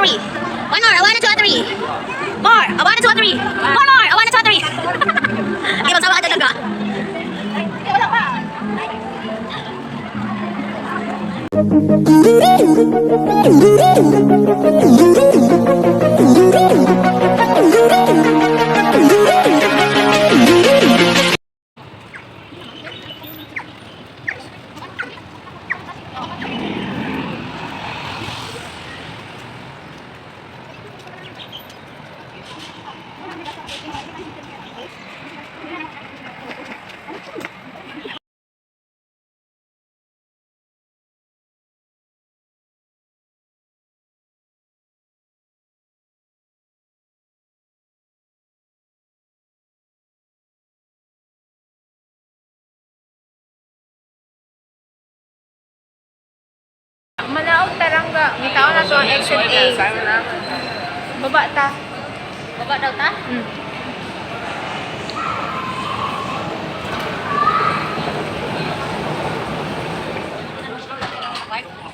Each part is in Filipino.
three. One more. A one, a two, a three. More. A one, a two, a three. One more. A one, a two, a three. Okay, magsawa ka dyan ka. Okay, wala pa. Manaog tarangga. May tao na to ang exit A. Baba ta. Baba daw ta?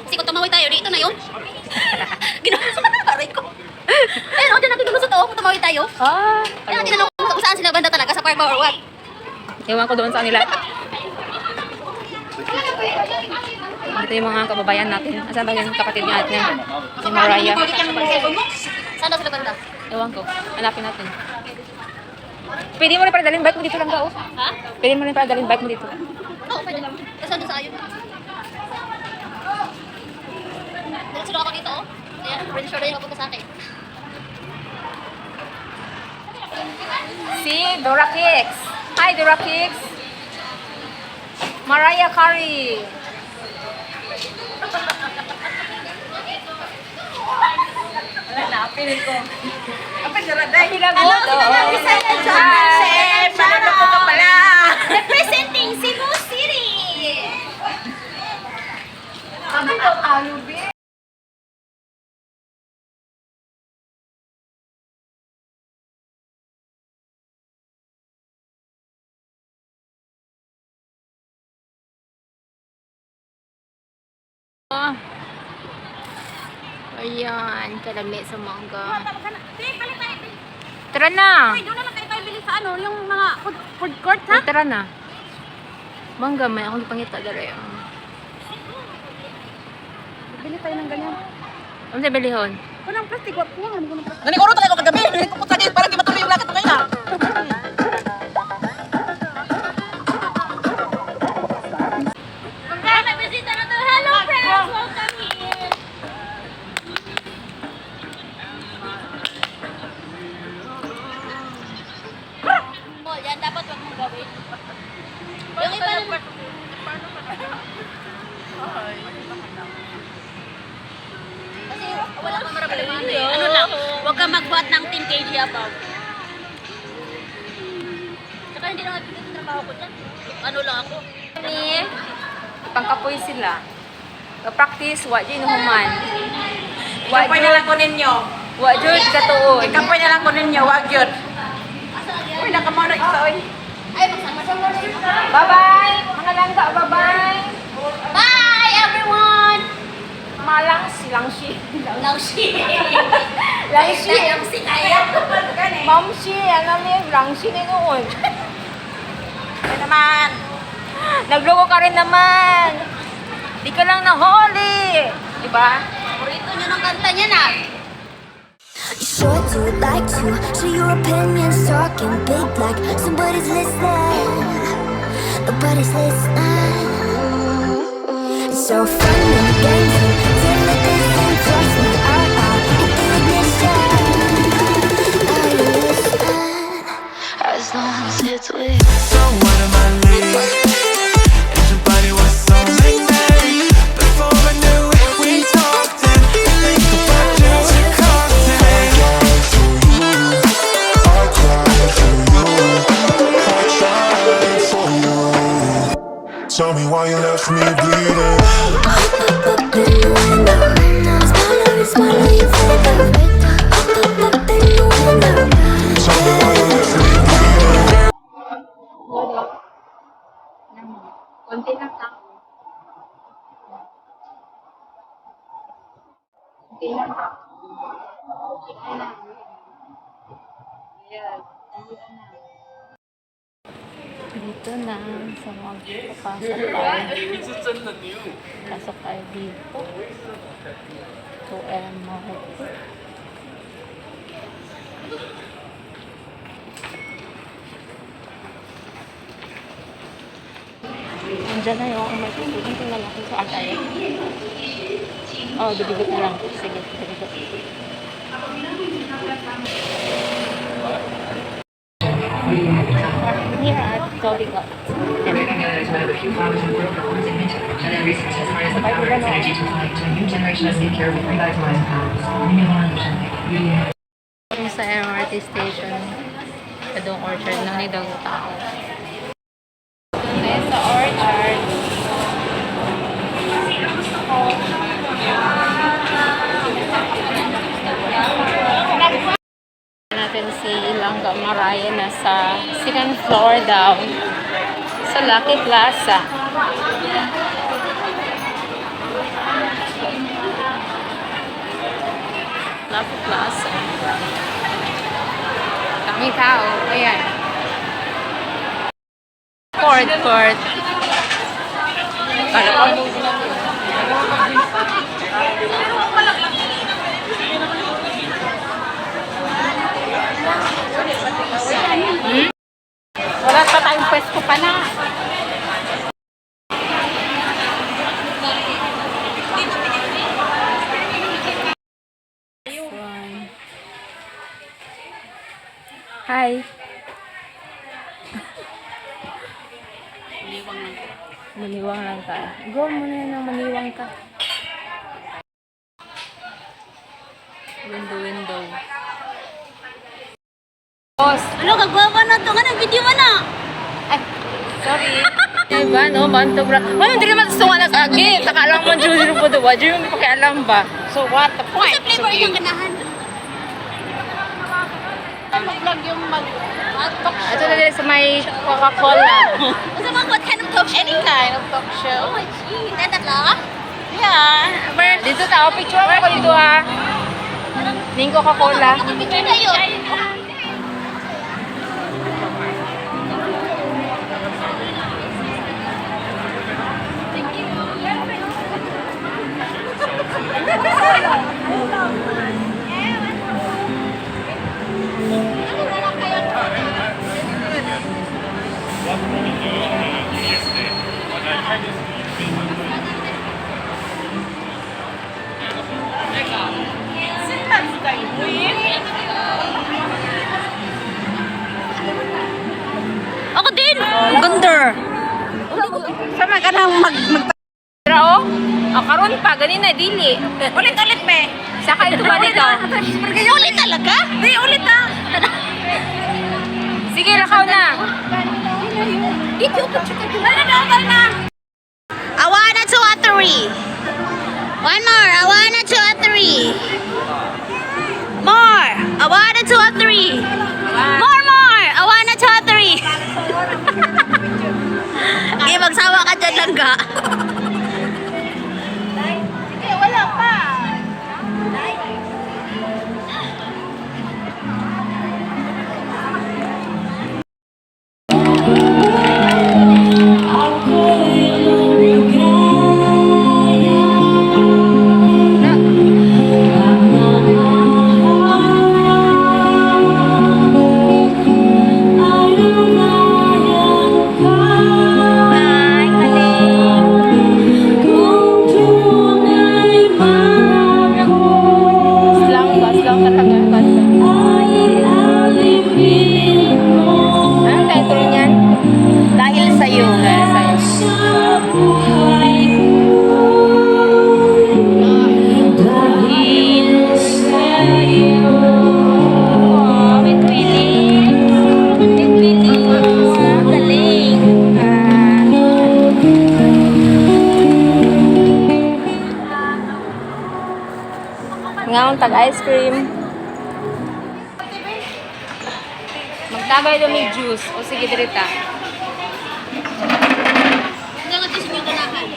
Kasi kung tumawid tayo, dito na yun. Ginawa sa mga ko. Ayun, dyan natin gusto to. Kung tumawid tayo. Ayun, tinanong ko kung saan sila banda talaga, sa park ba or what? Ewan ko doon sa nila. Ito yung mga kababayan natin. Asan ba yung kapatid natin? Si Mariah. Saan daw sila banda? Ewan ko. Hanapin natin. Pwede mo rin para dalhin bike mo dito lang daw. Ha? Pwede mo rin para dalhin bike mo dito. Oo, pwede lang. Kasi doon sa ayun. Diretso ako dito, oh. Ayan, pretty sure na yung mapunta sa akin. Si Dora Kicks. Hi, Dora Kicks. Mariah Carey. Wala na, piling ko. Apa jalan dahil? Pilagot. Chef, maluloko ka pala. Representing Cebu City! Sabi ko, alubi. Ayan, kalami sa mangga. Tara na. Doon na lang kayo tayo bili sa ano, yung mga food court, ha? Tara na. Mangga, may akong pangita dara. Bili tayo ng ganyan. Ano sa bilihon? Walang plastic, wag ko lang. Nanikuro talaga ako kagabi. Pupunta dito, parang di matuloy yung lakad ko ngayon. May bisita na to. Hello, friends! Welcome here! Oh, yan dapat wag mong gawin. Yung iba naman. Kasi wala kang marabalamano eh. Ano lang, wag kang magbuhat ng 10 kg above. Tsaka hindi naman pinag trabaho ko dyan. Ano lang ako. Ni pangkapoy sila. Practice wa jud human. Ikapoy na lang ko ninyo. Wa jud katuod. Ikapoy na lang ko ninyo, wag yun. Uy, nakamaw na isa, oy. Ay, magsama-sama. Bye-bye. Mga langga, bye-bye. Bye, everyone! Malang silang si. Langshi. Langshi. Langshi kaya. Mamsi, ano ni langsi ni noon. Ay naman. Nagloko ka rin naman. Di ka lang nahuli. Diba? Paborito nyo ng kanta niya na. You sure do like to share your opinions, talking big like somebody's listening. Nobody's listening. It's so fun and games until it doesn't trust me. Hit the ignition. Are you listening? As long as it's with. So what am I leaving? And your body was so magnetic. Before I knew it, we talked and we linked up our dreams and cocktails. Tell me why you left me bleeding. But you Dito na sa magpapasok tayo. Pasok tayo dito. To Mart. Andiyan na yung may tutulong ko na lang kung saan tayo. Oh, bibigot na lang. Sige, bibigot. Here at Tobigot. Everything is one of the few flowers in the world that once invented, and then research has harnessed the power of its energy to apply to a new generation of skincare with revitalizing powers. Renewable energy. Kung sa MRT station, sa doong orchard, nang daw tao. Ayan sa orchard. Natin si Langga Maraya na sa second floor daw sa Lucky Plaza. Lucky Plaza. Kami tao. Ayan. Court. Wala pa tayong pwesto pa na. Hi. Maniwang lang ka. Go muna yan ng maniwang ka. Window. Boss. Ano, kagwawa na to. Nga video mo na. Ay, sorry. Diba, no? Bantog ra. Wala, hindi naman gusto nga nag-agi. Saka lang man Julie po diba? Julie mo pakialam ba? So what the point? Sa flavor yung ganahan. Mag-vlog yung mag-talk show. Ito na din sa may Coca-Cola. Ano ba, what kind of talk show? Any kind of talk show. Oh my gee, tatlo? Yeah. Dito tao, picture ako dito ha. Ning Coca-Cola. Picture tayo. Ako din! Gunder! Sama ka nang Pero karon pa ganina dili. Ulit, be. Saka ito ba dito? Ulit talaga? Di, ulit ah. Sige, lakaw na. I wanna 2 or 3. One more. I wanna 2 or 3. More. I wanna 2 or 3. More. I wanna 2 or 3. Okay, magsawa ka dyan lang ka. Wala pa. Ngayon, tag-ice cream. Magtagay daw may juice. O sige, dirita. Jangan tis nyo ganahan.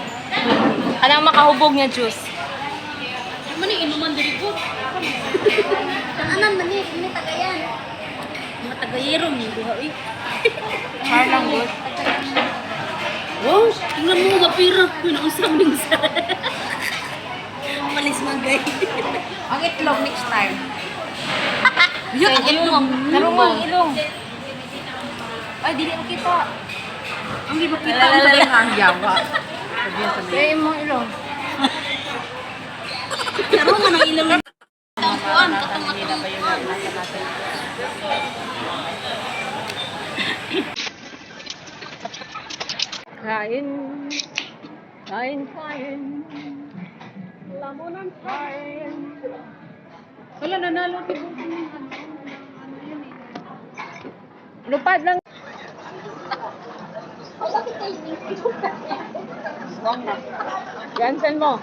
Anong makahubog niya juice? Ano inuman diri ko? Ini tagayan. Mga tagayero ni duha uy. Parang good. Wow, tingnan mo nga pira. Pinausap din sa. Malis magay. Ang itlog next time. Yun, ang ilong. Tarungang ilong. Ay, dili mo kita. Ang iba kita. Nalalalim ang yawa. Kaya mo ilong. Pero man ang ilong. Ang kuwan, katong-katong. Kain. Kain, kain. Lamunan kain. Wala, nanalo. Lupad lang. Jansen mo.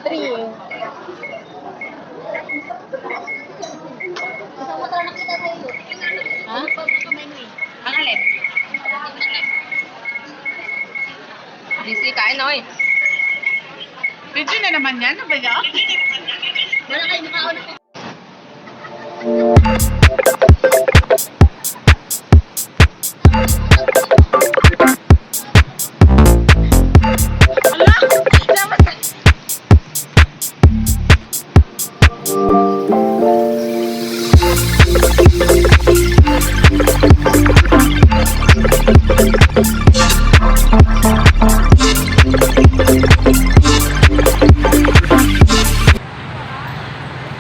Three. Ha? Ang alin? Busy kain na, oy. Video na naman yan. Ano ba yan? Wala kayo makaon.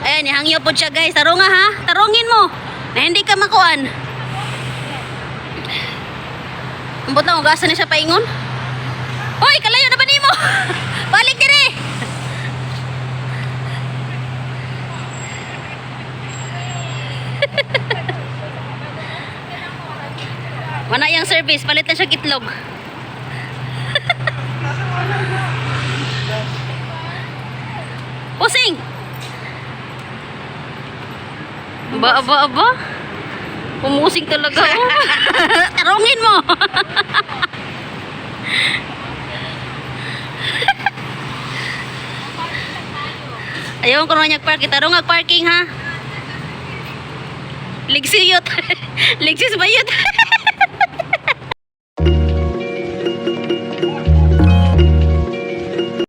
Ayan, ihangyo po siya guys. Tarunga ha. Tarungin mo. Na hindi ka makuan. Ambot na, ugasan na siya paingon. Hoy, kalayo na ba ni mo? Balik diri. Wala yung service. Palit na siya kitlog. Pusing. Aba. Pumusing talaga. Oh. Tarungin mo. Ayaw ko na parking. Tarungag parking ha. Ligsiyot. Ligsis bayot.